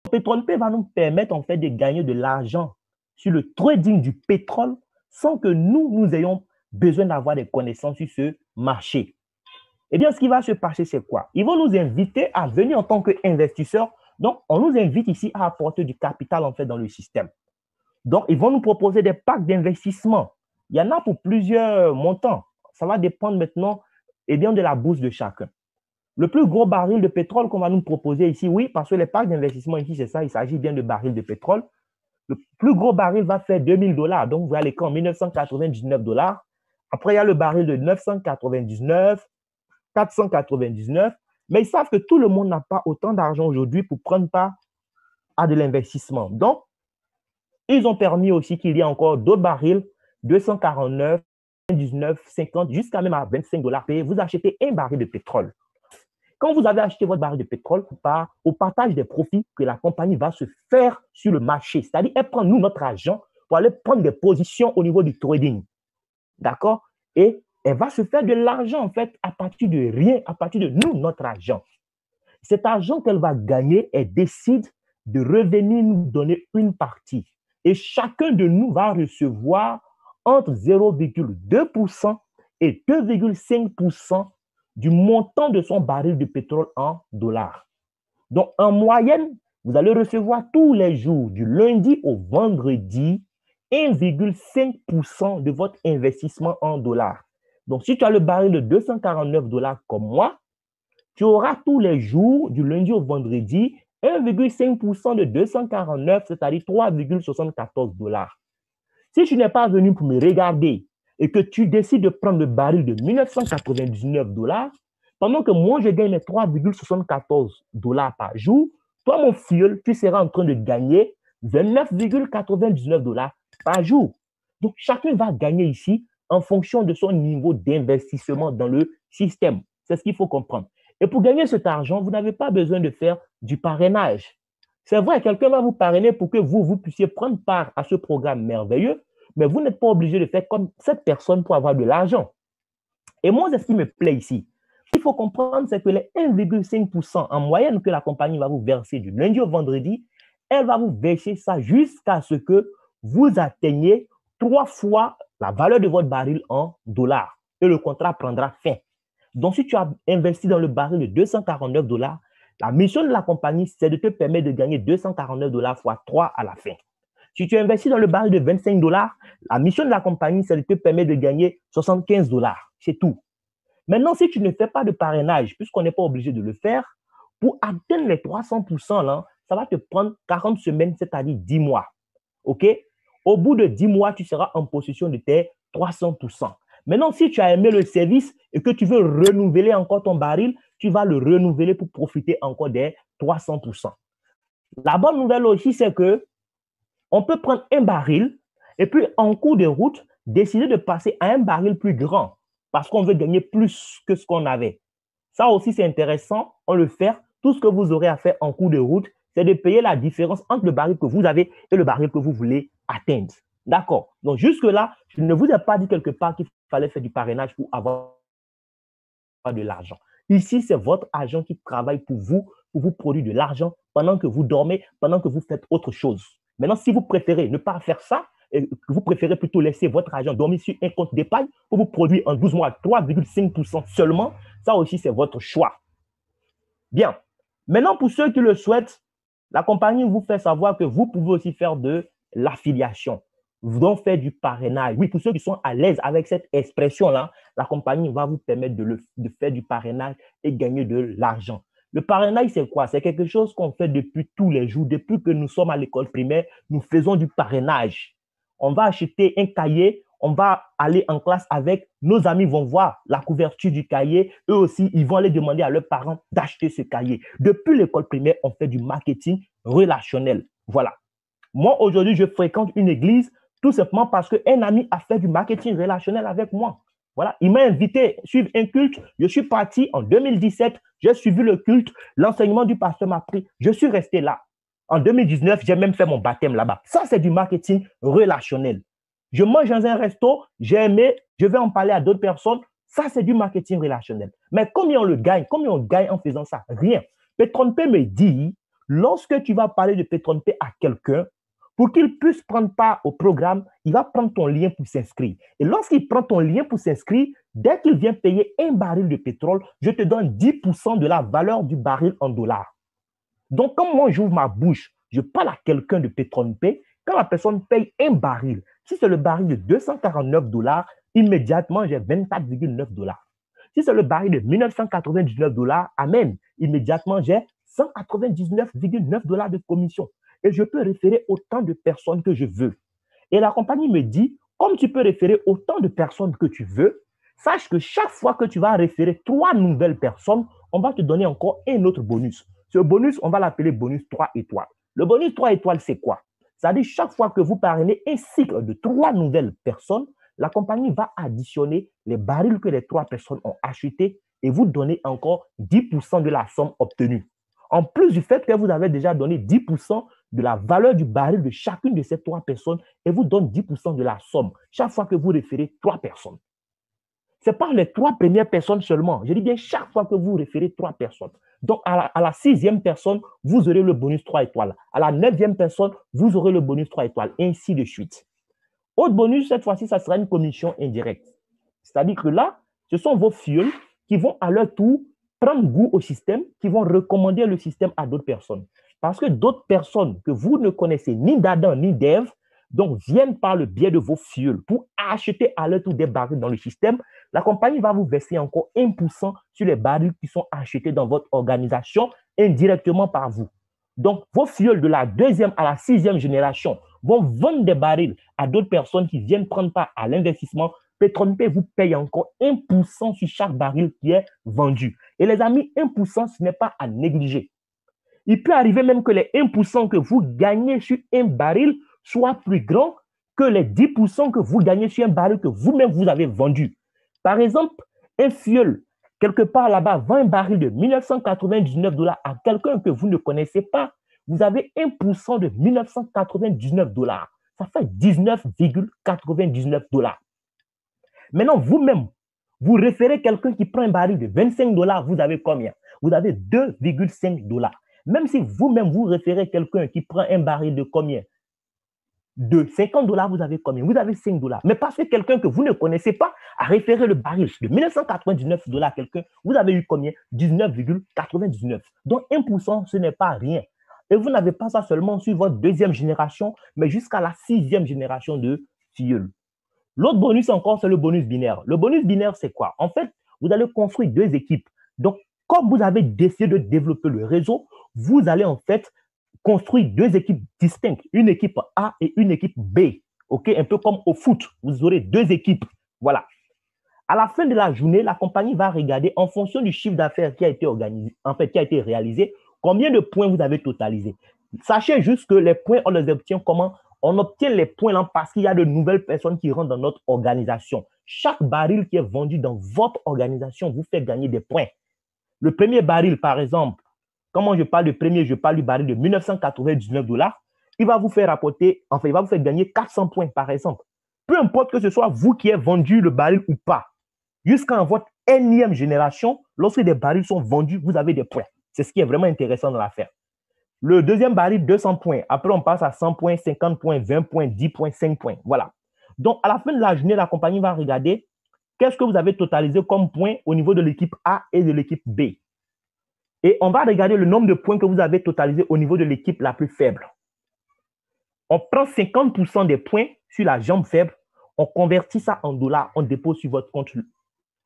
Petronpay va nous permettre en fait de gagner de l'argent sur le trading du pétrole sans que nous ayons besoin d'avoir des connaissances sur ce marché. Eh bien, ce qui va se passer, c'est quoi? Ils vont nous inviter à venir en tant qu'investisseurs. Donc, on nous invite ici à apporter du capital en fait dans le système. Donc, ils vont nous proposer des packs d'investissement. Il y en a pour plusieurs montants. Ça va dépendre maintenant eh bien, de la bourse de chacun. Le plus gros baril de pétrole qu'on va nous proposer ici, oui, parce que les packs d'investissement ici, c'est ça, il s'agit bien de barils de pétrole. Le plus gros baril va faire $2000. Donc, vous voyez l'écran, 1999 $. Après, il y a le baril de 999, 499. Mais ils savent que tout le monde n'a pas autant d'argent aujourd'hui pour prendre part à de l'investissement. Donc, ils ont permis aussi qu'il y ait encore d'autres barils, 249, 19, 50, jusqu'à même à $25 payés. Vous achetez un baril de pétrole. Quand vous avez acheté votre baril de pétrole, au partage des profits que la compagnie va se faire sur le marché, c'est-à-dire elle prend nous notre argent pour aller prendre des positions au niveau du trading. D'accord? Et elle va se faire de l'argent en fait à partir de rien, à partir de nous, notre argent. Cet argent qu'elle va gagner, elle décide de revenir nous donner une partie. Et chacun de nous va recevoir entre 0,2% et 2,5% du montant de son baril de pétrole en dollars. Donc, en moyenne, vous allez recevoir tous les jours, du lundi au vendredi, 1,5% de votre investissement en dollars. Donc, si tu as le baril de $249 comme moi, tu auras tous les jours, du lundi au vendredi, 1,5% de 249, c'est-à-dire $3,74. Si tu n'es pas venu pour me regarder et que tu décides de prendre le baril de 1999 $, pendant que moi, je gagne mes $3,74 par jour, toi, mon filleul, tu seras en train de gagner 29,99 $ par jour. Donc, chacun va gagner ici en fonction de son niveau d'investissement dans le système. C'est ce qu'il faut comprendre. Et pour gagner cet argent, vous n'avez pas besoin de faire du parrainage. C'est vrai, quelqu'un va vous parrainer pour que vous puissiez prendre part à ce programme merveilleux, mais vous n'êtes pas obligé de faire comme cette personne pour avoir de l'argent. Et moi, c'est ce qui me plaît ici. Ce qu'il faut comprendre, c'est que les 1,5% en moyenne que la compagnie va vous verser du lundi au vendredi, elle va vous verser ça jusqu'à ce que vous atteigniez 3 fois la valeur de votre baril en dollars. Et le contrat prendra fin. Donc, si tu as investi dans le baril de 249 $, la mission de la compagnie, c'est de te permettre de gagner 249 $ fois 3 à la fin. Si tu investis dans le baril de 25 $, la mission de la compagnie, c'est de te permettre de gagner 75 $. C'est tout. Maintenant, si tu ne fais pas de parrainage, puisqu'on n'est pas obligé de le faire, pour atteindre les 300%, là, ça va te prendre 40 semaines, c'est-à-dire 10 mois. OK? Au bout de 10 mois, tu seras en possession de tes 300%. Maintenant, si tu as aimé le service et que tu veux renouveler encore ton baril, tu vas le renouveler pour profiter encore des 300%. La bonne nouvelle aussi, c'est que on peut prendre un baril et puis en cours de route, décider de passer à un baril plus grand parce qu'on veut gagner plus que ce qu'on avait. Ça aussi, c'est intéressant. On le fait. Tout ce que vous aurez à faire en cours de route, c'est de payer la différence entre le baril que vous avez et le baril que vous voulez atteindre. D'accord. Donc, jusque-là, je ne vous ai pas dit quelque part qu'il fallait faire du parrainage pour avoir de l'argent. Ici, c'est votre agent qui travaille pour vous produire de l'argent pendant que vous dormez, pendant que vous faites autre chose. Maintenant, si vous préférez ne pas faire ça, et que vous préférez plutôt laisser votre argent dormir sur un compte d'épargne pour vous produire en 12 mois 3,5% seulement, ça aussi, c'est votre choix. Bien. Maintenant, pour ceux qui le souhaitent, la compagnie vous fait savoir que vous pouvez aussi faire de l'affiliation. Vous devez faire du parrainage. Oui, pour ceux qui sont à l'aise avec cette expression-là, la compagnie va vous permettre de faire du parrainage et gagner de l'argent. Le parrainage, c'est quoi? C'est quelque chose qu'on fait depuis tous les jours. Depuis que nous sommes à l'école primaire, nous faisons du parrainage. On va acheter un cahier, on va aller en classe avec, nos amis vont voir la couverture du cahier, eux aussi, ils vont aller demander à leurs parents d'acheter ce cahier. Depuis l'école primaire, on fait du marketing relationnel. Voilà. Moi, aujourd'hui, je fréquente une église tout simplement parce qu'un ami a fait du marketing relationnel avec moi. Voilà, il m'a invité à suivre un culte. Je suis parti en 2017, j'ai suivi le culte, l'enseignement du pasteur m'a pris, je suis resté là. En 2019, j'ai même fait mon baptême là-bas. Ça, c'est du marketing relationnel. Je mange dans un resto, j'ai aimé, je vais en parler à d'autres personnes. Ça, c'est du marketing relationnel. Mais combien on le gagne? Combien on gagne en faisant ça? Rien. Petronpay me dit, Lorsque tu vas parler de PetronPay à quelqu'un, pour qu'il puisse prendre part au programme, il va prendre ton lien pour s'inscrire. Et lorsqu'il prend ton lien pour s'inscrire, dès qu'il vient payer un baril de pétrole, je te donne 10% de la valeur du baril en dollars. Donc, quand moi j'ouvre ma bouche, je parle à quelqu'un de PetronPay, quand la personne paye un baril, si c'est le baril de 249 dollars, immédiatement j'ai 24,9 dollars. Si c'est le baril de 1999 dollars, amen, immédiatement j'ai 199,9 dollars de commission. Et je peux référer autant de personnes que je veux. Et la compagnie me dit, comme tu peux référer autant de personnes que tu veux, sache que chaque fois que tu vas référer 3 nouvelles personnes, on va te donner encore un autre bonus. Ce bonus, on va l'appeler bonus 3 étoiles. Le bonus 3 étoiles, c'est quoi? C'est-à-dire, chaque fois que vous parrainez un cycle de 3 nouvelles personnes, la compagnie va additionner les barils que les 3 personnes ont achetés et vous donner encore 10% de la somme obtenue. En plus du fait que vous avez déjà donné 10% de la valeur du baril de chacune de ces 3 personnes et vous donne 10% de la somme chaque fois que vous référez 3 personnes. Ce n'est pas les 3 premières personnes seulement. Je dis bien chaque fois que vous référez 3 personnes. Donc, à la 6e personne, vous aurez le bonus 3 étoiles. À la 9e personne, vous aurez le bonus 3 étoiles, et ainsi de suite. Autre bonus, cette fois-ci, ça sera une commission indirecte. C'est-à-dire que là, ce sont vos fioles qui vont à leur tour prendre goût au système, qui vont recommander le système à d'autres personnes. Parce que d'autres personnes que vous ne connaissez ni d'Adam ni d'Ève, donc viennent par le biais de vos fioles pour acheter à leur tour des barils dans le système, la compagnie va vous verser encore 1% sur les barils qui sont achetés dans votre organisation indirectement par vous. Donc, vos fioles de la 2e à la 6e génération vont vendre des barils à d'autres personnes qui viennent prendre part à l'investissement. PetronPay vous paye encore 1% sur chaque baril qui est vendu. Et les amis, 1%, ce n'est pas à négliger. Il peut arriver même que les 1% que vous gagnez sur un baril soient plus grands que les 10% que vous gagnez sur un baril que vous-même vous avez vendu. Par exemple, un fiole, quelque part là-bas, vend un baril de 1999 dollars à quelqu'un que vous ne connaissez pas. Vous avez 1% de 1999 dollars. Ça fait 19,99 dollars. Maintenant, vous-même, vous référez quelqu'un qui prend un baril de 25 dollars, vous avez combien? Vous avez 2,5 dollars. Même si vous-même, vous référez quelqu'un qui prend un baril de combien? De 50 dollars, vous avez combien? Vous avez 5 dollars. Mais parce que quelqu'un que vous ne connaissez pas a référé le baril de 1999 dollars à quelqu'un, vous avez eu combien? 19,99. Donc 1%, ce n'est pas rien. Et vous n'avez pas ça seulement sur votre 2e génération, mais jusqu'à la 6e génération de filleuls. L'autre bonus encore, c'est le bonus binaire. Le bonus binaire, c'est quoi? En fait, vous allez construire 2 équipes. Donc, comme vous avez décidé de développer le réseau, vous allez en fait construire 2 équipes distinctes, une équipe A et une équipe B. OK? Un peu comme au foot, vous aurez 2 équipes. Voilà. À la fin de la journée, la compagnie va regarder en fonction du chiffre d'affaires qui a été organisé, en fait, qui a été réalisé, combien de points vous avez totalisé. Sachez juste que les points, on les obtient comment? On obtient les points là parce qu'il y a de nouvelles personnes qui rentrent dans notre organisation. Chaque baril qui est vendu dans votre organisation vous fait gagner des points. Le premier baril, par exemple, comment je parle du premier, je parle du baril de 1999 dollars, il va vous faire rapporter, enfin, il va vous faire gagner 400 points, par exemple. Peu importe que ce soit vous qui avez vendu le baril ou pas, jusqu'à votre énième génération, lorsque des barils sont vendus, vous avez des points. C'est ce qui est vraiment intéressant dans l'affaire. Le deuxième baril, 200 points. Après, on passe à 100 points, 50 points, 20 points, 10 points, 5 points. Voilà. Donc, à la fin de la journée, la compagnie va regarder qu'est-ce que vous avez totalisé comme points au niveau de l'équipe A et de l'équipe B. Et on va regarder le nombre de points que vous avez totalisé au niveau de l'équipe la plus faible. On prend 50% des points sur la jambe faible, on convertit ça en dollars, on dépose sur votre compte.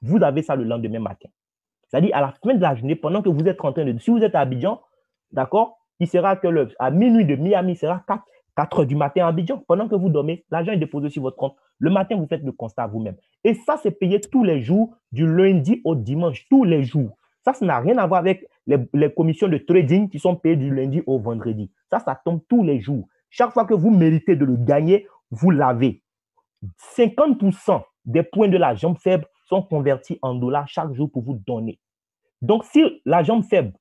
Vous avez ça le lendemain matin. C'est-à-dire, à la fin de la journée, pendant que vous êtes en train de... Si vous êtes à Abidjan, d'accord, il sera que à minuit de Miami, il sera 4 heures du matin à Abidjan. Pendant que vous dormez, l'argent est déposé sur votre compte. Le matin, vous faites le constat vous-même. Et ça, c'est payé tous les jours, du lundi au dimanche, tous les jours. Ça n'a rien à voir avec les commissions de trading qui sont payées du lundi au vendredi. Ça tombe tous les jours. Chaque fois que vous méritez de le gagner, vous l'avez. 50% des points de la jambe faible sont convertis en dollars chaque jour pour vous donner. Donc, si la jambe faible,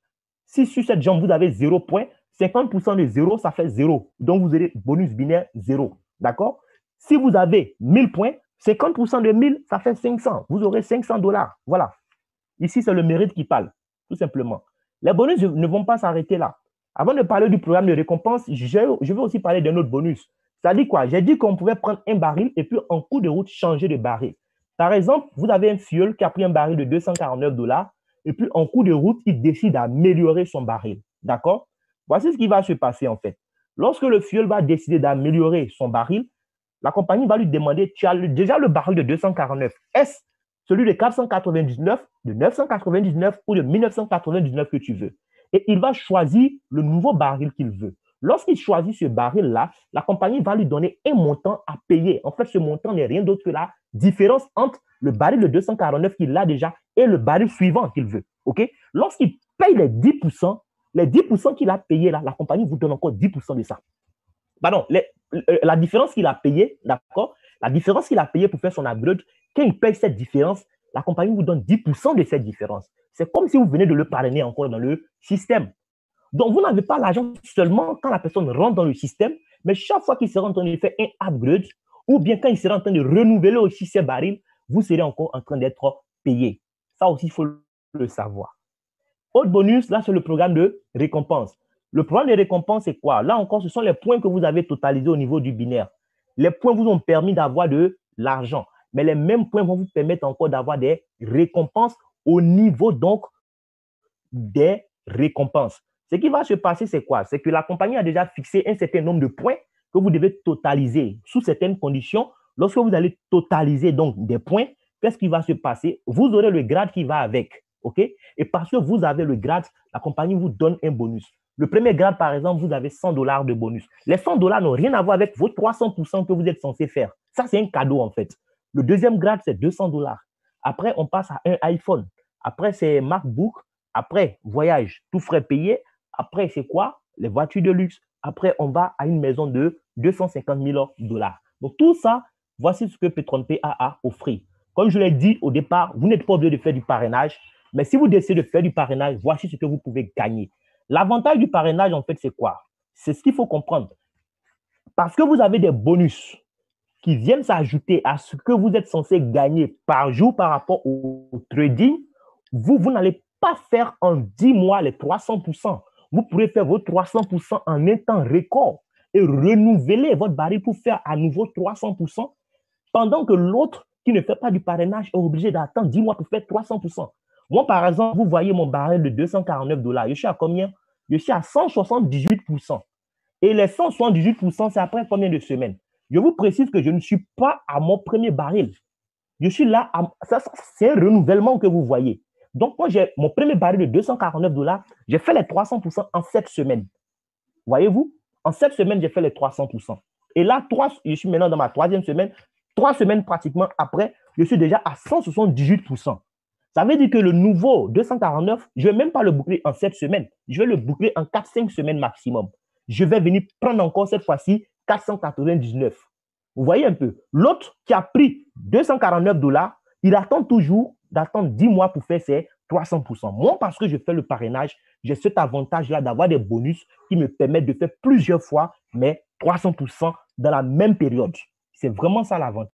si sur cette jambe, vous avez 0 points, 50% de 0, ça fait 0. Donc, vous aurez bonus binaire 0. D'accord? Si vous avez 1000 points, 50% de 1000, ça fait 500. Vous aurez 500 dollars. Voilà. Ici, c'est le mérite qui parle, tout simplement. Les bonus ne vont pas s'arrêter là. Avant de parler du programme de récompense, je vais aussi parler d'un autre bonus. Ça dit quoi? J'ai dit qu'on pouvait prendre un baril et puis en cours de route, changer de baril. Par exemple, vous avez un fuel qui a pris un baril de 249 $ et puis en cours de route, il décide d'améliorer son baril. D'accord? Voici ce qui va se passer en fait. Lorsque le fuel va décider d'améliorer son baril, la compagnie va lui demander, tu as déjà le baril de 249. Est-ce celui de 499, de 999 ou de 1999 que tu veux? Et il va choisir le nouveau baril qu'il veut. Lorsqu'il choisit ce baril-là, la compagnie va lui donner un montant à payer. En fait, ce montant n'est rien d'autre que la différence entre le baril de 249 qu'il a déjà et le baril suivant qu'il veut. Okay? Lorsqu'il paye les 10% qu'il a payé là, la compagnie vous donne encore 10% de ça. Pardon, la différence qu'il a payée, d'accord? La différence qu'il a payée pour faire son upgrade, quand il paye cette différence, la compagnie vous donne 10% de cette différence. C'est comme si vous venez de le parrainer encore dans le système. Donc, vous n'avez pas l'argent seulement quand la personne rentre dans le système, mais chaque fois qu'il sera en train de faire un upgrade, ou bien quand il sera en train de renouveler aussi ses barils, vous serez encore en train d'être payé. Ça aussi, il faut le savoir. Autre bonus, là, c'est le programme de récompense. Le programme de récompense, c'est quoi? Là encore, ce sont les points que vous avez totalisés au niveau du binaire. Les points vous ont permis d'avoir de l'argent, mais les mêmes points vont vous permettre encore d'avoir des récompenses au niveau donc des récompenses. Ce qui va se passer, c'est quoi? C'est que la compagnie a déjà fixé un certain nombre de points que vous devez totaliser sous certaines conditions. Lorsque vous allez totaliser donc des points, qu'est-ce qui va se passer? Vous aurez le grade qui va avec. OK? Et parce que vous avez le grade, la compagnie vous donne un bonus. Le premier grade, par exemple, vous avez 100 $ de bonus. Les 100 $ n'ont rien à voir avec vos 300% que vous êtes censé faire. Ça, c'est un cadeau, en fait. Le deuxième grade, c'est 200 $. Après, on passe à un iPhone. Après, c'est MacBook. Après, voyage, tout frais payé. Après, c'est quoi? Les voitures de luxe. Après, on va à une maison de 250 000 $. Donc, tout ça, voici ce que PetronPay a offert. Comme je l'ai dit au départ, vous n'êtes pas obligé de faire du parrainage. Mais si vous décidez de faire du parrainage, voici ce que vous pouvez gagner. L'avantage du parrainage, en fait, c'est quoi? C'est ce qu'il faut comprendre. Parce que vous avez des bonus qui viennent s'ajouter à ce que vous êtes censé gagner par jour par rapport au trading, vous n'allez pas faire en 10 mois les 300%. Vous pourrez faire vos 300% en un temps record et renouveler votre baril pour faire à nouveau 300%, pendant que l'autre qui ne fait pas du parrainage est obligé d'attendre 10 mois pour faire 300%. Moi, par exemple, vous voyez mon baril de 249 $. Je suis à combien? Je suis à 178%. Et les 178%, c'est après combien de semaines? Je vous précise que je ne suis pas à mon premier baril. Je suis là, c'est un renouvellement que vous voyez. Donc, moi, j'ai mon premier baril de 249 $, j'ai fait les 300% en 7 semaines. Voyez-vous? En 7 semaines, j'ai fait les 300%. Et là, je suis maintenant dans ma troisième semaine. 3 semaines pratiquement après, je suis déjà à 178%. Ça veut dire que le nouveau 249, je ne vais même pas le boucler en 7 semaines. Je vais le boucler en 4-5 semaines maximum. Je vais venir prendre encore cette fois-ci 499. Vous voyez un peu? L'autre qui a pris 249 $, il attend toujours d'attendre 10 mois pour faire ses 300%. Moi, parce que je fais le parrainage, j'ai cet avantage-là d'avoir des bonus qui me permettent de faire plusieurs fois mes 300% dans la même période. C'est vraiment ça l'avantage.